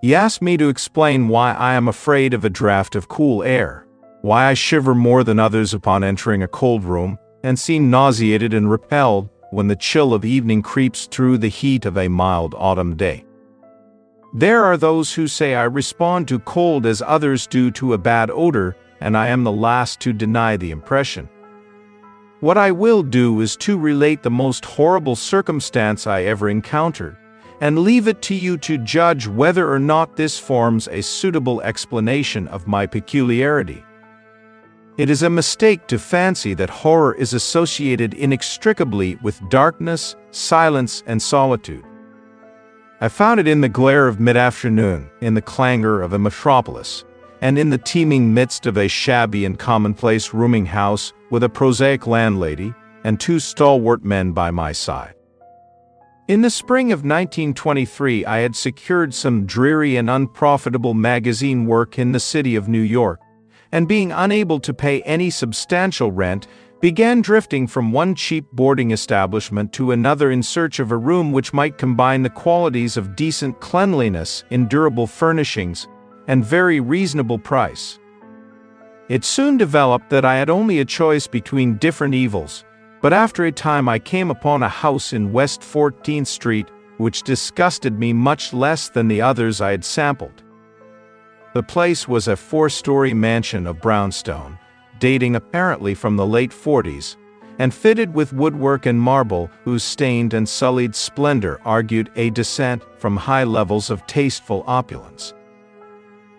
He asked me to explain why I am afraid of a draft of cool air, why I shiver more than others upon entering a cold room, and seem nauseated and repelled when the chill of evening creeps through the heat of a mild autumn day. There are those who say I respond to cold as others do to a bad odor, and I am the last to deny the impression. What I will do is to relate the most horrible circumstance I ever encountered, and leave it to you to judge whether or not this forms a suitable explanation of my peculiarity. It is a mistake to fancy that horror is associated inextricably with darkness, silence, and solitude. I found it in the glare of mid-afternoon, in the clangor of a metropolis, and in the teeming midst of a shabby and commonplace rooming house with a prosaic landlady and two stalwart men by my side. In the spring of 1923, I had secured some dreary and unprofitable magazine work in the city of New York, and being unable to pay any substantial rent, began drifting from one cheap boarding establishment to another in search of a room which might combine the qualities of decent cleanliness, endurable furnishings, and very reasonable price. It soon developed that I had only a choice between different evils, but after a time I came upon a house in West 14th Street which disgusted me much less than the others I had sampled. The place was a 4-story mansion of brownstone, dating apparently from the late 40s, and fitted with woodwork and marble whose stained and sullied splendor argued a descent from high levels of tasteful opulence.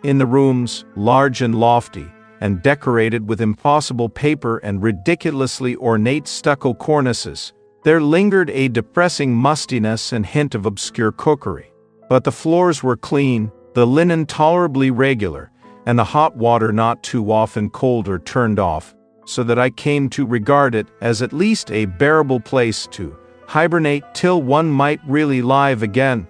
In the rooms, large and lofty, and decorated with impossible paper and ridiculously ornate stucco cornices, there lingered a depressing mustiness and hint of obscure cookery. But the floors were clean, the linen tolerably regular, and the hot water not too often cold or turned off, so that I came to regard it as at least a bearable place to hibernate till one might really live again.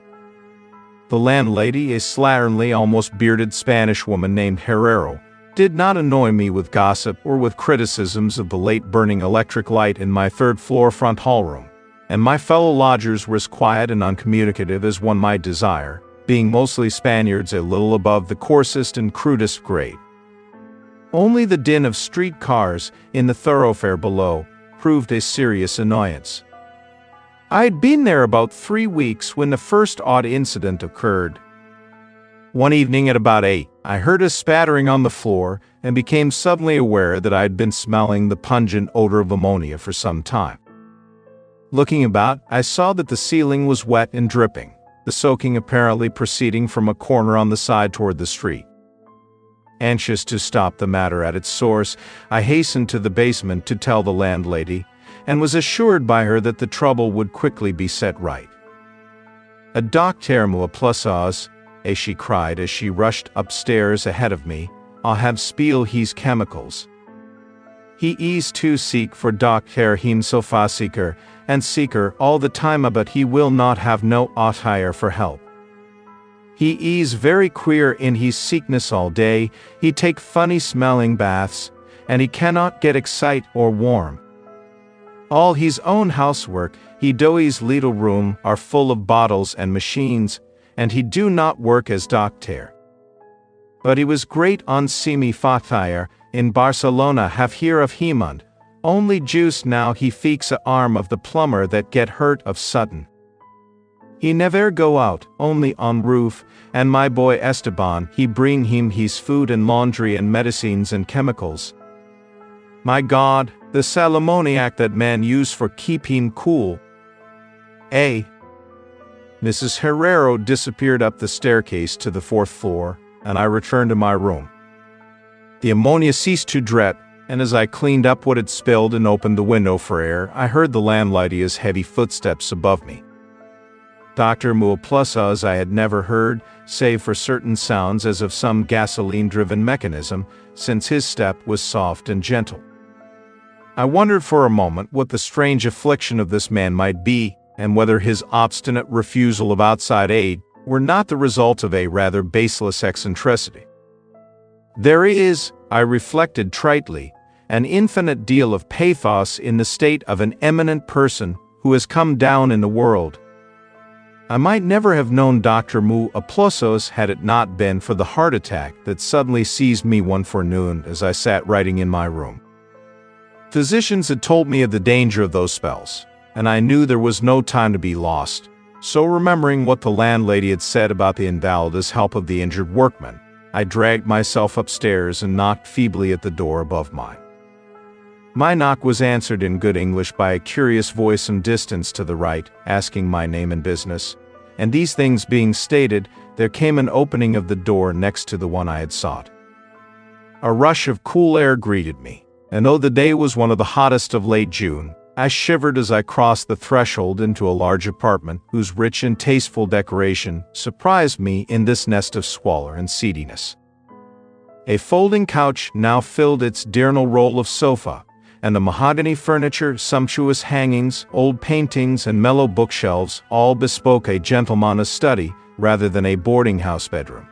The landlady, a slatternly, almost bearded Spanish woman named Herrero, did not annoy me with gossip or with criticisms of the late burning electric light in my third-floor front hallroom, and my fellow lodgers were as quiet and uncommunicative as one might desire, being mostly Spaniards a little above the coarsest and crudest grade. Only the din of street cars in the thoroughfare below proved a serious annoyance. I had been there about 3 weeks when the first odd incident occurred. One evening at about 8, I heard a spattering on the floor and became suddenly aware that I had been smelling the pungent odor of ammonia for some time. Looking about, I saw that the ceiling was wet and dripping, the soaking apparently proceeding from a corner on the side toward the street. Anxious to stop the matter at its source, I hastened to the basement to tell the landlady, and was assured by her that the trouble would quickly be set right. "A doctor me plus us," as she cried as she rushed upstairs ahead of me. "I have spiel his chemicals. He is to seek for Doctor himself seeker, and seeker all the time, but he will not have no attire for help. He is very queer in his sickness all day, he take funny smelling baths, and he cannot get excite or warm. All his own housework, he do his little room are full of bottles and machines, and he do not work as doctor. But he was great on semi fatire, in Barcelona have hear of him and, only juice now he feeks a arm of the plumber that get hurt of sudden. He never go out, only on roof, and my boy Esteban, he bring him his food and laundry and medicines and chemicals. My God, the salamoniac that man use for keep him cool. Eh?" Mrs. Herrero disappeared up the staircase to the 4th floor, and I returned to my room. The ammonia ceased to drip, and as I cleaned up what had spilled and opened the window for air, I heard the landlady's heavy footsteps above me. Dr. Mule plus us I had never heard, save for certain sounds as of some gasoline-driven mechanism, since his step was soft and gentle. I wondered for a moment what the strange affliction of this man might be, and whether his obstinate refusal of outside aid were not the result of a rather baseless eccentricity. There is, I reflected tritely, an infinite deal of pathos in the state of an eminent person who has come down in the world. I might never have known Dr. Munoz had it not been for the heart attack that suddenly seized me one forenoon as I sat writing in my room. Physicians had told me of the danger of those spells, and I knew there was no time to be lost. So remembering what the landlady had said about the invalidous help of the injured workman, I dragged myself upstairs and knocked feebly at the door above mine. My knock was answered in good English by a curious voice some distance to the right, asking my name and business, and these things being stated, there came an opening of the door next to the one I had sought. A rush of cool air greeted me, and though the day was one of the hottest of late June, I shivered as I crossed the threshold into a large apartment whose rich and tasteful decoration surprised me in this nest of squalor and seediness. A folding couch now filled its diurnal role of sofa, and the mahogany furniture, sumptuous hangings, old paintings, and mellow bookshelves all bespoke a gentleman's study rather than a boarding-house bedroom.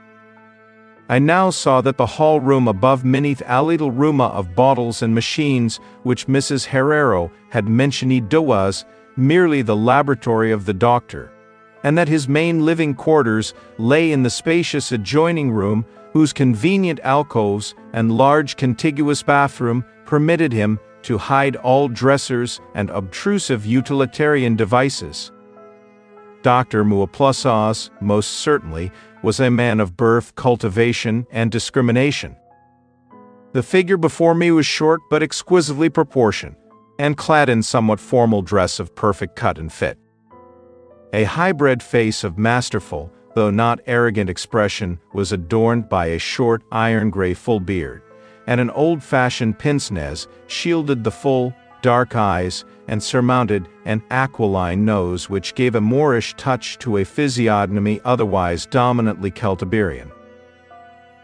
I now saw that the hall room above beneath a little room of bottles and machines which Mrs. Herrero had mentioned was merely the laboratory of the doctor, and that his main living quarters lay in the spacious adjoining room whose convenient alcoves and large contiguous bathroom permitted him to hide all dressers and obtrusive utilitarian devices. Dr. Munoz, most certainly, was a man of birth, cultivation, and discrimination. The figure before me was short but exquisitely proportioned, and clad in somewhat formal dress of perfect cut and fit. A high-bred face of masterful, though not arrogant expression was adorned by a short, iron-gray full beard, and an old-fashioned pince-nez shielded the full, dark eyes and surmounted an aquiline nose which gave a Moorish touch to a physiognomy otherwise dominantly Celtiberian.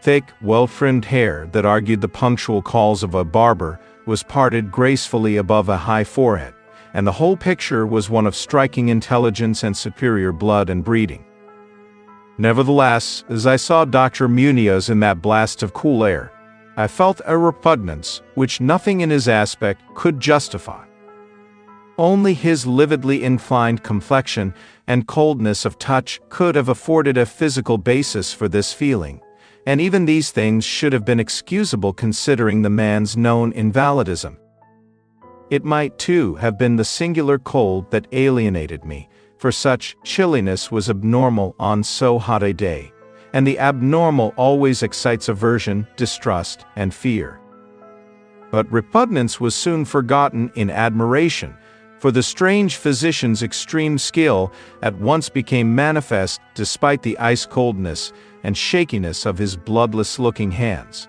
Thick, well-trimmed hair that argued the punctual calls of a barber was parted gracefully above a high forehead, and the whole picture was one of striking intelligence and superior blood and breeding. Nevertheless, as I saw Dr. Munoz in that blast of cool air, I felt a repugnance which nothing in his aspect could justify. Only his lividly inclined complexion and coldness of touch could have afforded a physical basis for this feeling, and even these things should have been excusable considering the man's known invalidism. It might, too, have been the singular cold that alienated me, for such chilliness was abnormal on so hot a day, and the abnormal always excites aversion, distrust, and fear. But repugnance was soon forgotten in admiration, for the strange physician's extreme skill at once became manifest despite the ice-coldness and shakiness of his bloodless-looking hands.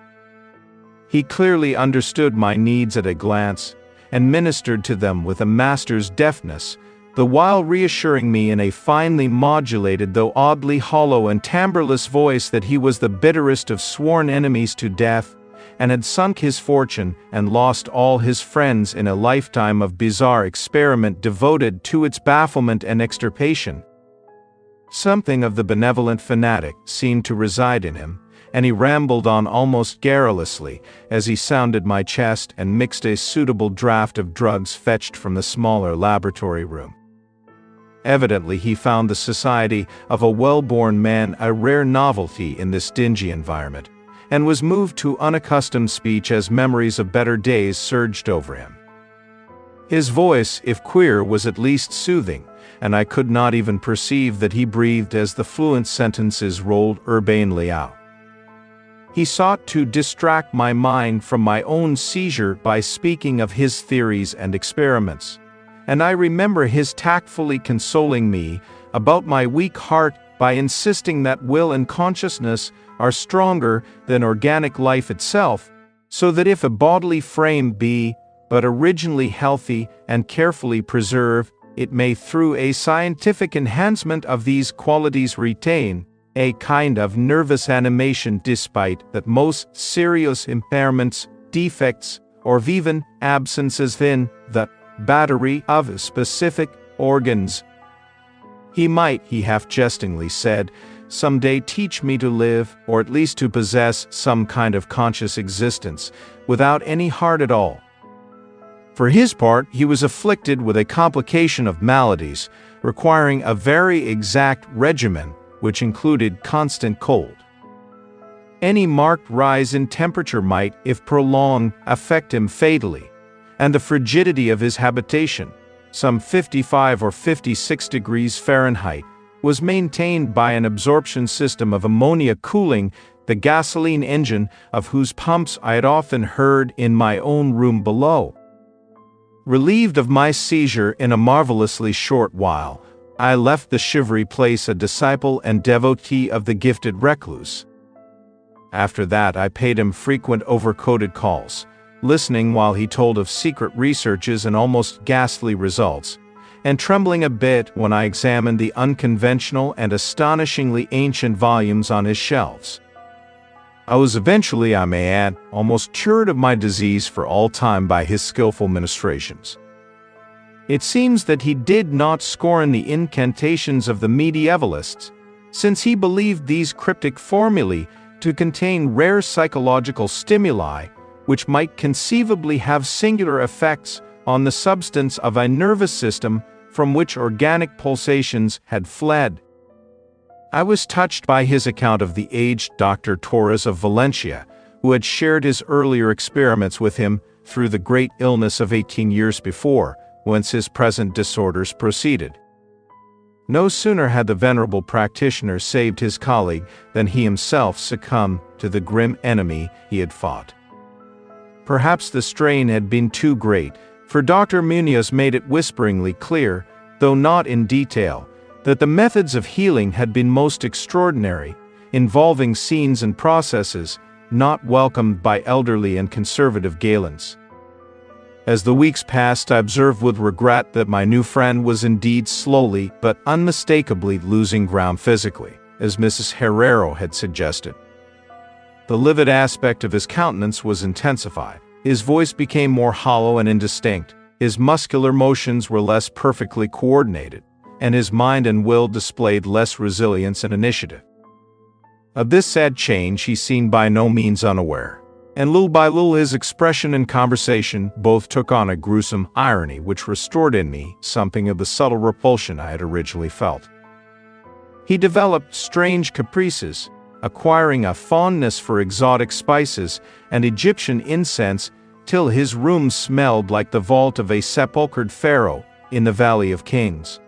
He clearly understood my needs at a glance, and ministered to them with a master's deftness, the while reassuring me in a finely modulated though oddly hollow and timbreless voice that he was the bitterest of sworn enemies to death, and had sunk his fortune and lost all his friends in a lifetime of bizarre experiment devoted to its bafflement and extirpation. Something of the benevolent fanatic seemed to reside in him, and he rambled on almost garrulously as he sounded my chest and mixed a suitable draught of drugs fetched from the smaller laboratory room. Evidently he found the society of a well-born man a rare novelty in this dingy environment, and was moved to unaccustomed speech as memories of better days surged over him. His voice, if queer, was at least soothing, and I could not even perceive that he breathed as the fluent sentences rolled urbanely out. He sought to distract my mind from my own seizure by speaking of his theories and experiments, and I remember his tactfully consoling me about my weak heart by insisting that will and consciousness are stronger than organic life itself, so that if a bodily frame be but originally healthy and carefully preserved, it may through a scientific enhancement of these qualities retain a kind of nervous animation despite that most serious impairments, defects, or even absences in the battery of specific organs. He might, he half-jestingly said, some day teach me to live, or at least to possess some kind of conscious existence, without any heart at all. For his part, he was afflicted with a complication of maladies, requiring a very exact regimen, which included constant cold. Any marked rise in temperature might, if prolonged, affect him fatally, and the frigidity of his habitation, some 55 or 56 degrees Fahrenheit, was maintained by an absorption system of ammonia cooling the gasoline engine of whose pumps I had often heard in my own room below. Relieved of my seizure in a marvelously short while, I left the shivery place a disciple and devotee of the gifted recluse. After that I paid him frequent overcoated calls, listening while he told of secret researches and almost ghastly results, and trembling a bit when I examined the unconventional and astonishingly ancient volumes on his shelves. I was eventually, I may add, almost cured of my disease for all time by his skillful ministrations. It seems that he did not scorn the incantations of the medievalists, since he believed these cryptic formulae to contain rare psychological stimuli which might conceivably have singular effects on the substance of a nervous system from which organic pulsations had fled. I was touched by his account of the aged Dr. Torres of Valencia, who had shared his earlier experiments with him through the great illness of 18 years before, whence his present disorders proceeded. No sooner had the venerable practitioner saved his colleague than he himself succumbed to the grim enemy he had fought. Perhaps the strain had been too great, for Dr. Munoz made it whisperingly clear, though not in detail, that the methods of healing had been most extraordinary, involving scenes and processes not welcomed by elderly and conservative Galens. As the weeks passed, I observed with regret that my new friend was indeed slowly but unmistakably losing ground physically, as Mrs. Herrero had suggested. The livid aspect of his countenance was intensified, his voice became more hollow and indistinct, his muscular motions were less perfectly coordinated, and his mind and will displayed less resilience and initiative. Of this sad change he seemed by no means unaware, and little by little his expression and conversation both took on a gruesome irony which restored in me something of the subtle repulsion I had originally felt. He developed strange caprices, acquiring a fondness for exotic spices and Egyptian incense till his room smelled like the vault of a sepulchred pharaoh in the Valley of Kings.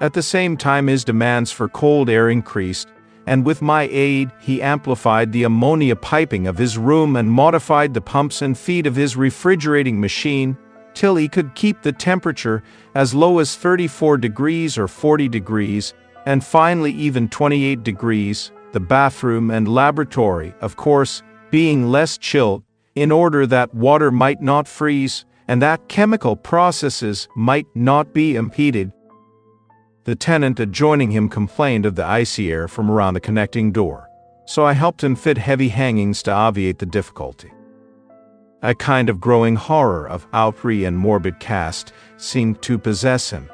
At the same time his demands for cold air increased, and with my aid he amplified the ammonia piping of his room and modified the pumps and feed of his refrigerating machine till he could keep the temperature as low as 34 degrees or 40 degrees, and finally even 28 degrees, the bathroom and laboratory, of course, being less chilled, in order that water might not freeze and that chemical processes might not be impeded. The tenant adjoining him complained of the icy air from around the connecting door, so I helped him fit heavy hangings to obviate the difficulty. A kind of growing horror of outre and morbid cast seemed to possess him.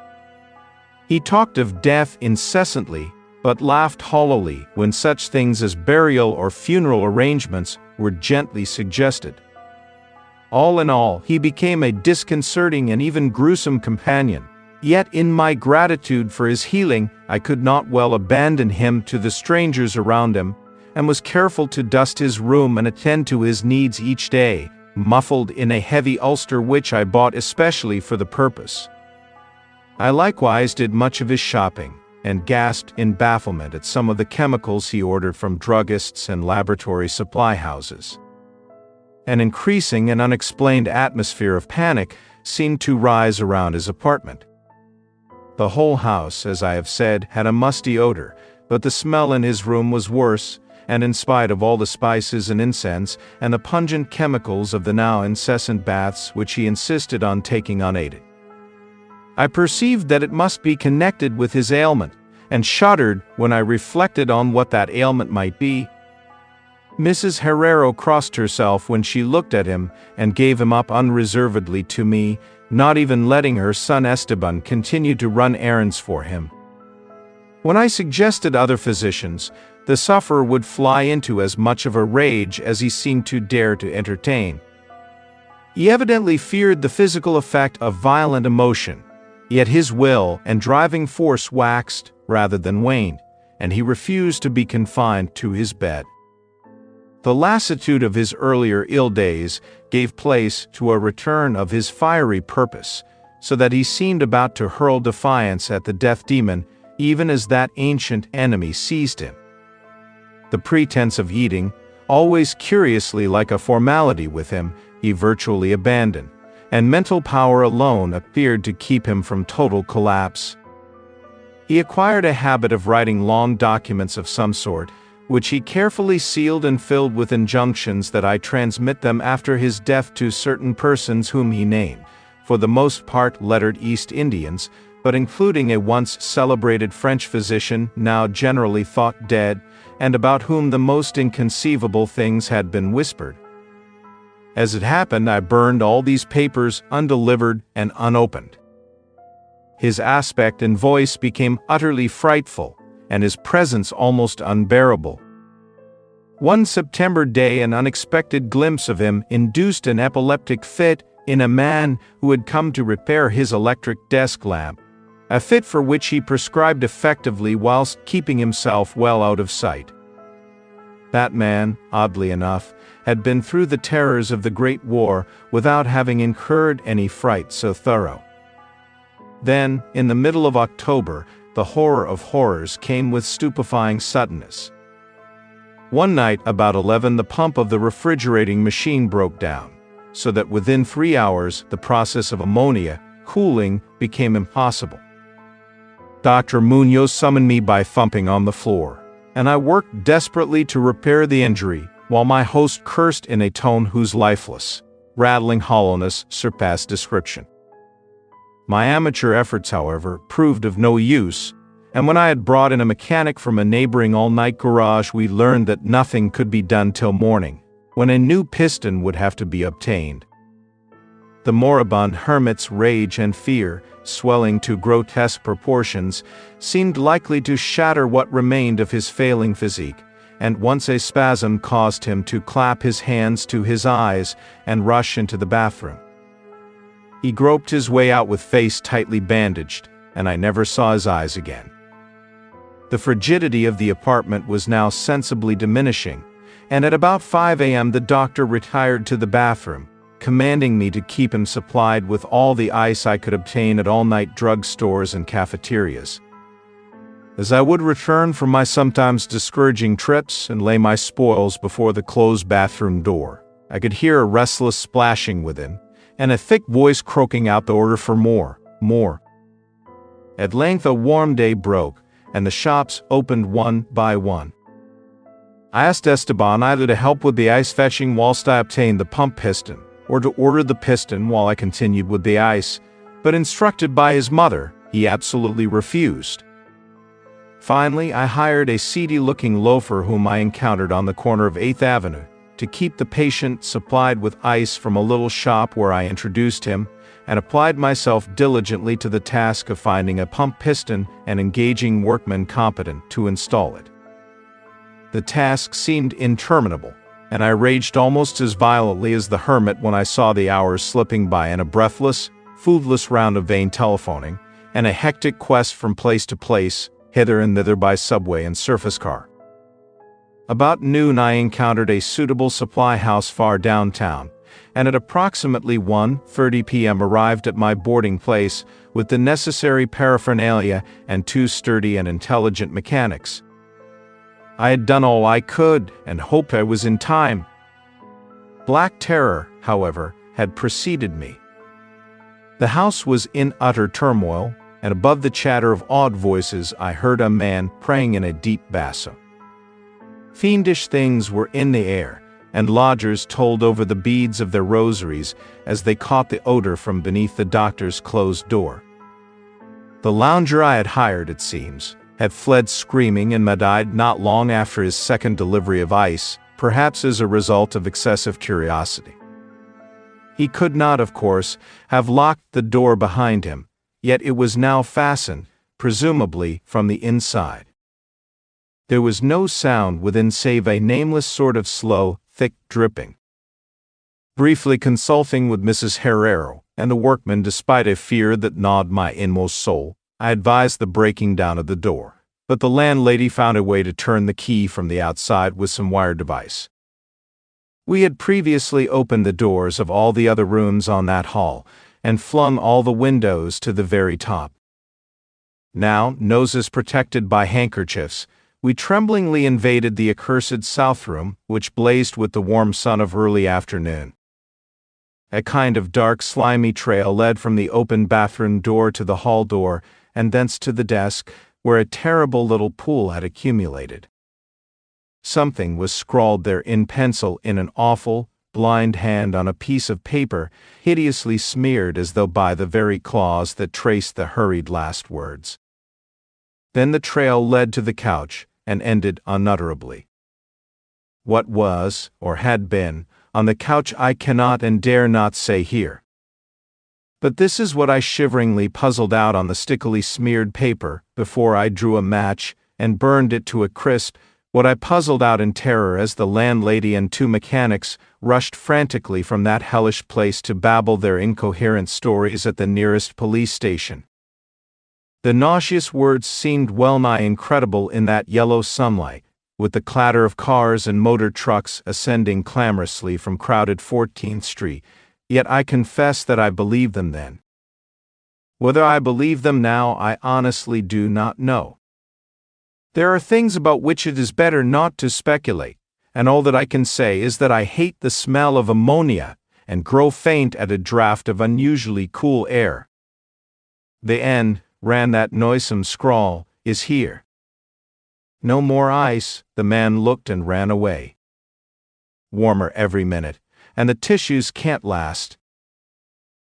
He talked of death incessantly, but laughed hollowly when such things as burial or funeral arrangements were gently suggested. All in all, he became a disconcerting and even gruesome companion. Yet in my gratitude for his healing, I could not well abandon him to the strangers around him, and was careful to dust his room and attend to his needs each day, muffled in a heavy ulster which I bought especially for the purpose. I likewise did much of his shopping, and gasped in bafflement at some of the chemicals he ordered from druggists and laboratory supply houses. An increasing and unexplained atmosphere of panic seemed to rise around his apartment. The whole house, as I have said, had a musty odor, but the smell in his room was worse, and in spite of all the spices and incense and the pungent chemicals of the now incessant baths which he insisted on taking unaided. I perceived that it must be connected with his ailment, and shuddered when I reflected on what that ailment might be. Mrs. Herrero crossed herself when she looked at him and gave him up unreservedly to me, not even letting her son Esteban continue to run errands for him. When I suggested other physicians, the sufferer would fly into as much of a rage as he seemed to dare to entertain. He evidently feared the physical effect of violent emotion, yet his will and driving force waxed rather than waned, and he refused to be confined to his bed. The lassitude of his earlier ill days gave place to a return of his fiery purpose, so that he seemed about to hurl defiance at the death demon, even as that ancient enemy seized him. The pretense of eating, always curiously like a formality with him, he virtually abandoned, and mental power alone appeared to keep him from total collapse. He acquired a habit of writing long documents of some sort, which he carefully sealed and filled with injunctions that I transmit them after his death to certain persons whom he named, for the most part lettered East Indians, but including a once celebrated French physician now generally thought dead, and about whom the most inconceivable things had been whispered. As it happened, I burned all these papers undelivered and unopened. His aspect and voice became utterly frightful, and his presence almost unbearable. One September day an unexpected glimpse of him induced an epileptic fit in a man who had come to repair his electric desk lamp, a fit for which he prescribed effectively whilst keeping himself well out of sight. That man, oddly enough, had been through the terrors of the Great War without having incurred any fright so thorough. Then, in the middle of October, the horror of horrors came with stupefying suddenness. One night, about 11, the pump of the refrigerating machine broke down, so that within 3 hours the process of ammonia cooling became impossible. Dr. Munoz summoned me by thumping on the floor, and I worked desperately to repair the injury, while my host cursed in a tone whose lifeless, rattling hollowness surpassed description. My amateur efforts, however, proved of no use, and when I had brought in a mechanic from a neighboring all-night garage, we learned that nothing could be done till morning, when a new piston would have to be obtained. The moribund hermit's rage and fear, swelling to grotesque proportions, seemed likely to shatter what remained of his failing physique, and once a spasm caused him to clap his hands to his eyes and rush into the bathroom. He groped his way out with face tightly bandaged, and I never saw his eyes again. The frigidity of the apartment was now sensibly diminishing, and at about 5 a.m. the doctor retired to the bathroom, commanding me to keep him supplied with all the ice I could obtain at all-night drug stores and cafeterias. As I would return from my sometimes discouraging trips and lay my spoils before the closed bathroom door, I could hear a restless splashing within, and a thick voice croaking out the order for more. At length a warm day broke, and the shops opened one by one. I asked Esteban either to help with the ice fetching whilst I obtained the pump piston, or to order the piston while I continued with the ice, but instructed by his mother, he absolutely refused. Finally, I hired a seedy-looking loafer whom I encountered on the corner of 8th Avenue, to keep the patient supplied with ice from a little shop where I introduced him, and applied myself diligently to the task of finding a pump piston and engaging workmen competent to install it. The task seemed interminable, and I raged almost as violently as the hermit when I saw the hours slipping by in a breathless, foodless round of vain telephoning, and a hectic quest from place to place, hither and thither by subway and surface car. About noon I encountered a suitable supply house far downtown, and at approximately 1:30 p.m. arrived at my boarding place with the necessary paraphernalia and 2 sturdy and intelligent mechanics. I had done all I could and hoped I was in time. Black terror, however, had preceded me. The house was in utter turmoil, and above the chatter of awed voices I heard a man praying in a deep basso. Fiendish things were in the air, and lodgers told over the beads of their rosaries as they caught the odor from beneath the doctor's closed door. The lounger I had hired, it seems, had fled screaming and died not long after his second delivery of ice, perhaps as a result of excessive curiosity. He could not, of course, have locked the door behind him, yet it was now fastened, presumably from the inside. There was no sound within save a nameless sort of slow, thick dripping. Briefly consulting with Mrs. Herrero and the workmen despite a fear that gnawed my inmost soul, I advised the breaking down of the door, but the landlady found a way to turn the key from the outside with some wire device. We had previously opened the doors of all the other rooms on that hall and flung all the windows to the very top. Now, noses protected by handkerchiefs, we tremblingly invaded the accursed south room, which blazed with the warm sun of early afternoon. A kind of dark, slimy trail led from the open bathroom door to the hall door, and thence to the desk, where a terrible little pool had accumulated. Something was scrawled there in pencil in an awful, blind hand on a piece of paper, hideously smeared as though by the very claws that traced the hurried last words. Then the trail led to the couch, and ended unutterably. What was, or had been, on the couch I cannot and dare not say here. But this is what I shiveringly puzzled out on the stickily smeared paper, before I drew a match and burned it to a crisp, what I puzzled out in terror as the landlady and two mechanics rushed frantically from that hellish place to babble their incoherent stories at the nearest police station. The nauseous words seemed well-nigh incredible in that yellow sunlight, with the clatter of cars and motor trucks ascending clamorously from crowded 14th Street, yet I confess that I believed them then. Whether I believe them now I honestly do not know. There are things about which it is better not to speculate, and all that I can say is that I hate the smell of ammonia and grow faint at a draught of unusually cool air. The end, ran that noisome scrawl, is here. No more ice, the man looked and ran away. Warmer every minute, and the tissues can't last.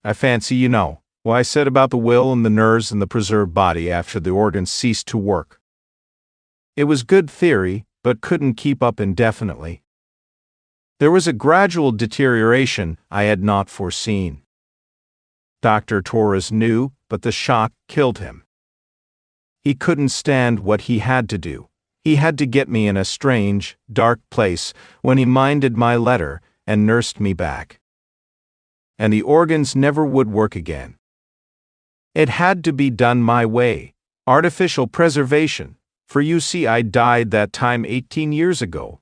I fancy you know what I said about the will and the nerves and the preserved body after the organs ceased to work. It was good theory, but couldn't keep up indefinitely. There was a gradual deterioration I had not foreseen. Dr. Torres knew, but the shock killed him. He couldn't stand what he had to do. He had to get me in a strange, dark place when he minded my letter and nursed me back. And the organs never would work again. It had to be done my way, artificial preservation, for you see I died that time 18 years ago.